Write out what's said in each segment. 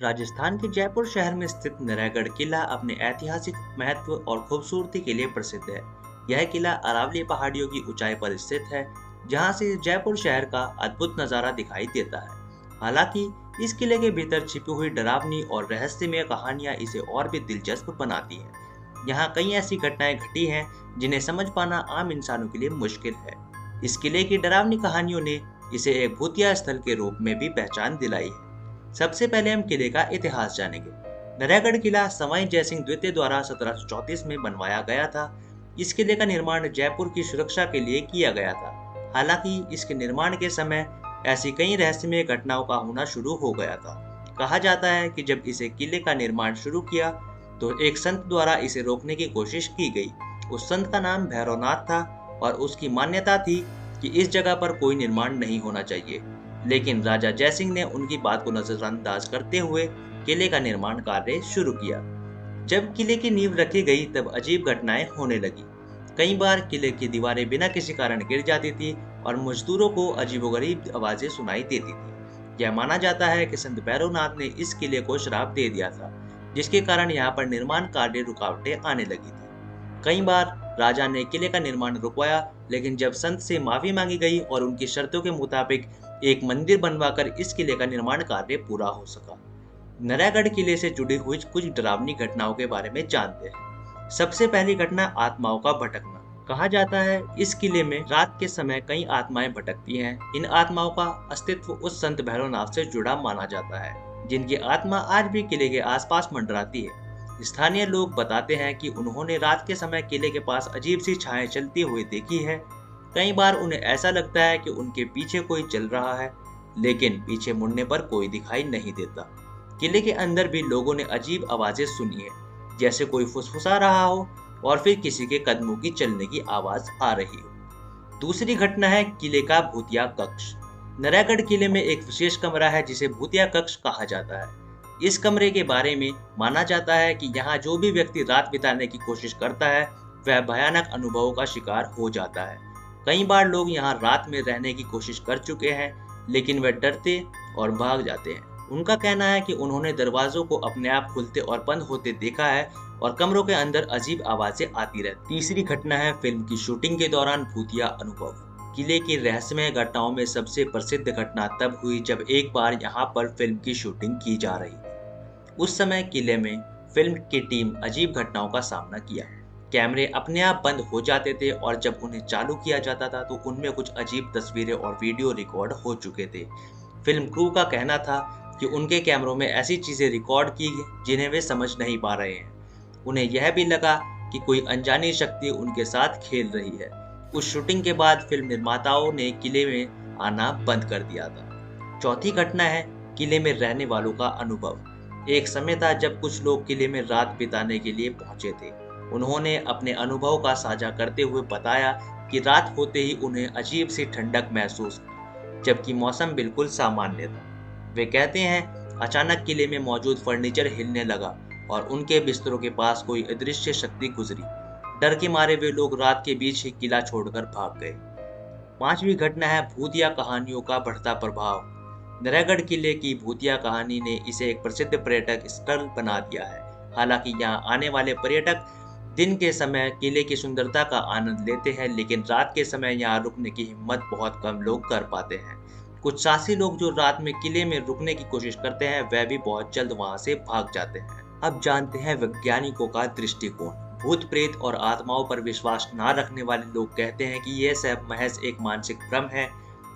राजस्थान के जयपुर शहर में स्थित नारायणगढ़ किला अपने ऐतिहासिक महत्व और खूबसूरती के लिए प्रसिद्ध है। यह किला अरावली पहाड़ियों की ऊंचाई पर स्थित है, जहां से जयपुर शहर का अद्भुत नजारा दिखाई देता है। हालांकि इस किले के भीतर छिपी हुई डरावनी और रहस्यमय कहानियां इसे और भी दिलचस्प बनाती हैं। यहाँ कई ऐसी घटनाएं घटी हैं जिन्हें समझ पाना आम इंसानों के लिए मुश्किल है। इस किले की डरावनी कहानियों ने इसे एक भूतिया स्थल के रूप में भी पहचान दिलाई है। सबसे पहले हम किले का इतिहास जानेंगे। नारायणगढ़ किला सवाई जयसिंह द्वितीय द्वारा 1734 में बनवाया गया था। इस किले का निर्माण जयपुर की सुरक्षा के लिए किया गया था। हालांकि इसके निर्माण के समय ऐसी कई रहस्यमय घटनाओं का होना शुरू हो गया था। कहा जाता है कि जब इसे किले का निर्माण शुरू किया तो एक संत द्वारा इसे रोकने की कोशिश की गई। उस संत का नाम भैरवनाथ था और उसकी मान्यता थी कि इस जगह पर कोई निर्माण नहीं होना चाहिए। लेकिन राजा जयसिंह ने उनकी बात को नजरअंदाज करते हुए किले का निर्माण कार्य शुरू किया। जब किले की नींव रखी गई तब अजीब घटनाएं होने लगी। कई बार किले की दीवारें बिना किसी कारण गिर जाती थी और मजदूरों को अजीबोगरीब आवाजें सुनाई देती थी। यह माना जाता है कि संत भैरवनाथ ने इस किले को श्राप दे दिया था, जिसके कारण यहाँ पर निर्माण कार्य रुकावटें आने लगी थी। कई बार राजा ने किले का निर्माण रुकवाया, लेकिन जब संत से माफी मांगी गई और उनकी शर्तों के मुताबिक एक मंदिर बनवाकर इस किले का निर्माण कार्य पूरा हो सका। नारायणगढ़ किले से जुड़ी हुई कुछ डरावनी घटनाओं के बारे में जानते हैं। सबसे पहली घटना आत्माओं का भटकना। कहा जाता है इस किले में रात के समय कई आत्माएं भटकती हैं। इन आत्माओं का अस्तित्व उस संत भैरवनाथ से जुड़ा माना जाता है, जिनकी आत्मा आज भी किले के आसपास मंडराती है। स्थानीय लोग बताते हैं कि उन्होंने रात के समय किले के पास अजीब सी छाएं चलती हुई देखी है। कई बार उन्हें ऐसा लगता है कि उनके पीछे कोई चल रहा है, लेकिन पीछे मुड़ने पर कोई दिखाई नहीं देता। किले के अंदर भी लोगों ने अजीब आवाजें सुनी है, जैसे कोई फुसफुसा रहा हो और फिर किसी के कदमों की चलने की आवाज आ रही हो। दूसरी घटना है किले का भूतिया कक्ष। नारायणगढ़ किले में एक विशेष कमरा है जिसे भूतिया कक्ष कहा जाता है। इस कमरे के बारे में माना जाता है कि यहाँ जो भी व्यक्ति रात बिताने की कोशिश करता है वह भयानक अनुभवों का शिकार हो जाता है। कई बार लोग यहाँ रात में रहने की कोशिश कर चुके हैं, लेकिन वे डरते और भाग जाते हैं। उनका कहना है कि उन्होंने दरवाजों को अपने आप खुलते और बंद होते देखा है और कमरों के अंदर अजीब आवाजें आती रहती। तीसरी घटना है फिल्म की शूटिंग के दौरान भूतिया अनुभव। किले की रहस्यमय घटनाओं में सबसे प्रसिद्ध घटना तब हुई जब एक बार यहाँ पर फिल्म की शूटिंग की जा रही थी। उस समय किले में फिल्म की टीम अजीब घटनाओं का सामना किया। कैमरे अपने आप बंद हो जाते थे और जब उन्हें चालू किया जाता था तो उनमें कुछ अजीब तस्वीरें और वीडियो रिकॉर्ड हो चुके थे। फिल्म क्रू का कहना था कि उनके कैमरों में ऐसी चीजें रिकॉर्ड की जिन्हें वे समझ नहीं पा रहे हैं। उन्हें यह भी लगा कि कोई अनजानी शक्ति उनके साथ खेल रही है। उस शूटिंग के बाद फिल्म निर्माताओं ने किले में आना बंद कर दिया था। चौथी घटना है किले में रहने वालों का अनुभव। एक समय था जब कुछ लोग किले में रात बिताने के लिए पहुंचे थे। उन्होंने अपने अनुभव का साझा करते हुए बताया कि रात होते ही उन्हें अजीब सी ठंडक महसूस हुई, जबकि मौसम बिल्कुल सामान्य था। वे कहते हैं अचानक किले में मौजूद फर्नीचर हिलने लगा और उनके बिस्तरों के पास कोई अदृश्य शक्ति गुजरी। डर के मारे वे लोग रात के बीच ही किला छोड़कर भाग गए। पांचवी घटना है भूतिया कहानियों का बढ़ता प्रभाव। नारायणगढ़ किले की भूतिया कहानी ने इसे एक प्रसिद्ध पर्यटक स्थल बना दिया है। हालांकि यहाँ आने वाले पर्यटक दिन के समय किले की सुंदरता का आनंद लेते हैं, लेकिन रात के समय यहाँ रुकने की हिम्मत बहुत कम लोग कर पाते हैं। कुछ साहसी लोग जो रात में किले में रुकने की कोशिश करते हैं वह भी बहुत जल्द वहां से भाग जाते हैं। अब जानते हैं वैज्ञानिकों का दृष्टिकोण। भूत प्रेत और आत्माओं पर विश्वास न रखने वाले लोग कहते हैं कि यह सब महज एक मानसिक भ्रम है।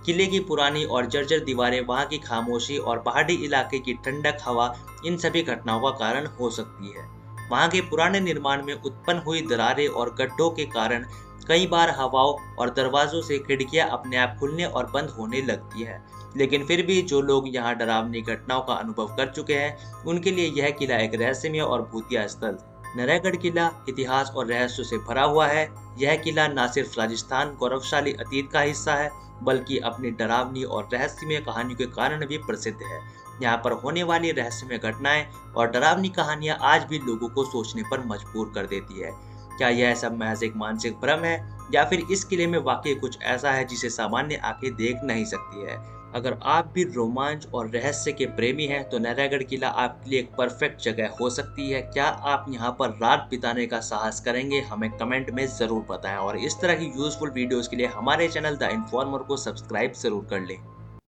किले की पुरानी और जर्जर दीवारें, वहां की खामोशी और पहाड़ी इलाके की ठंडक हवा इन सभी घटनाओं का कारण हो सकती है। वहां के पुराने निर्माण में उत्पन्न हुई दरारें और गड्ढों के कारण कई बार हवाओं और दरवाजों से खिड़कियां अपने आप खुलने और बंद होने लगती है। लेकिन फिर भी जो लोग यहाँ डरावनी घटनाओं का अनुभव कर चुके हैं उनके लिए यह किला एक रहस्यमय और भूतिया स्थल। नारायणगढ़ किला इतिहास और रहस्यों से भरा हुआ है। यह किला न सिर्फ राजस्थान गौरवशाली अतीत का हिस्सा है, बल्कि अपनी डरावनी और रहस्यमय कहानियों के कारण भी प्रसिद्ध है। यहाँ पर होने वाली रहस्यमय घटनाएं और डरावनी कहानियां आज भी लोगों को सोचने पर मजबूर कर देती है। क्या यह सब महज एक मानसिक भ्रम है या फिर इस किले में वाकई कुछ ऐसा है जिसे सामान्य आंखें देख नहीं सकती है? अगर आप भी रोमांच और रहस्य के प्रेमी हैं तो नाहरगढ़ किला आपके लिए एक परफेक्ट जगह हो सकती है। क्या आप यहाँ पर रात बिताने का साहस करेंगे? हमें कमेंट में ज़रूर बताएं और इस तरह की यूज़फुल वीडियोस के लिए हमारे चैनल द इन्फॉर्मर को सब्सक्राइब ज़रूर कर लें।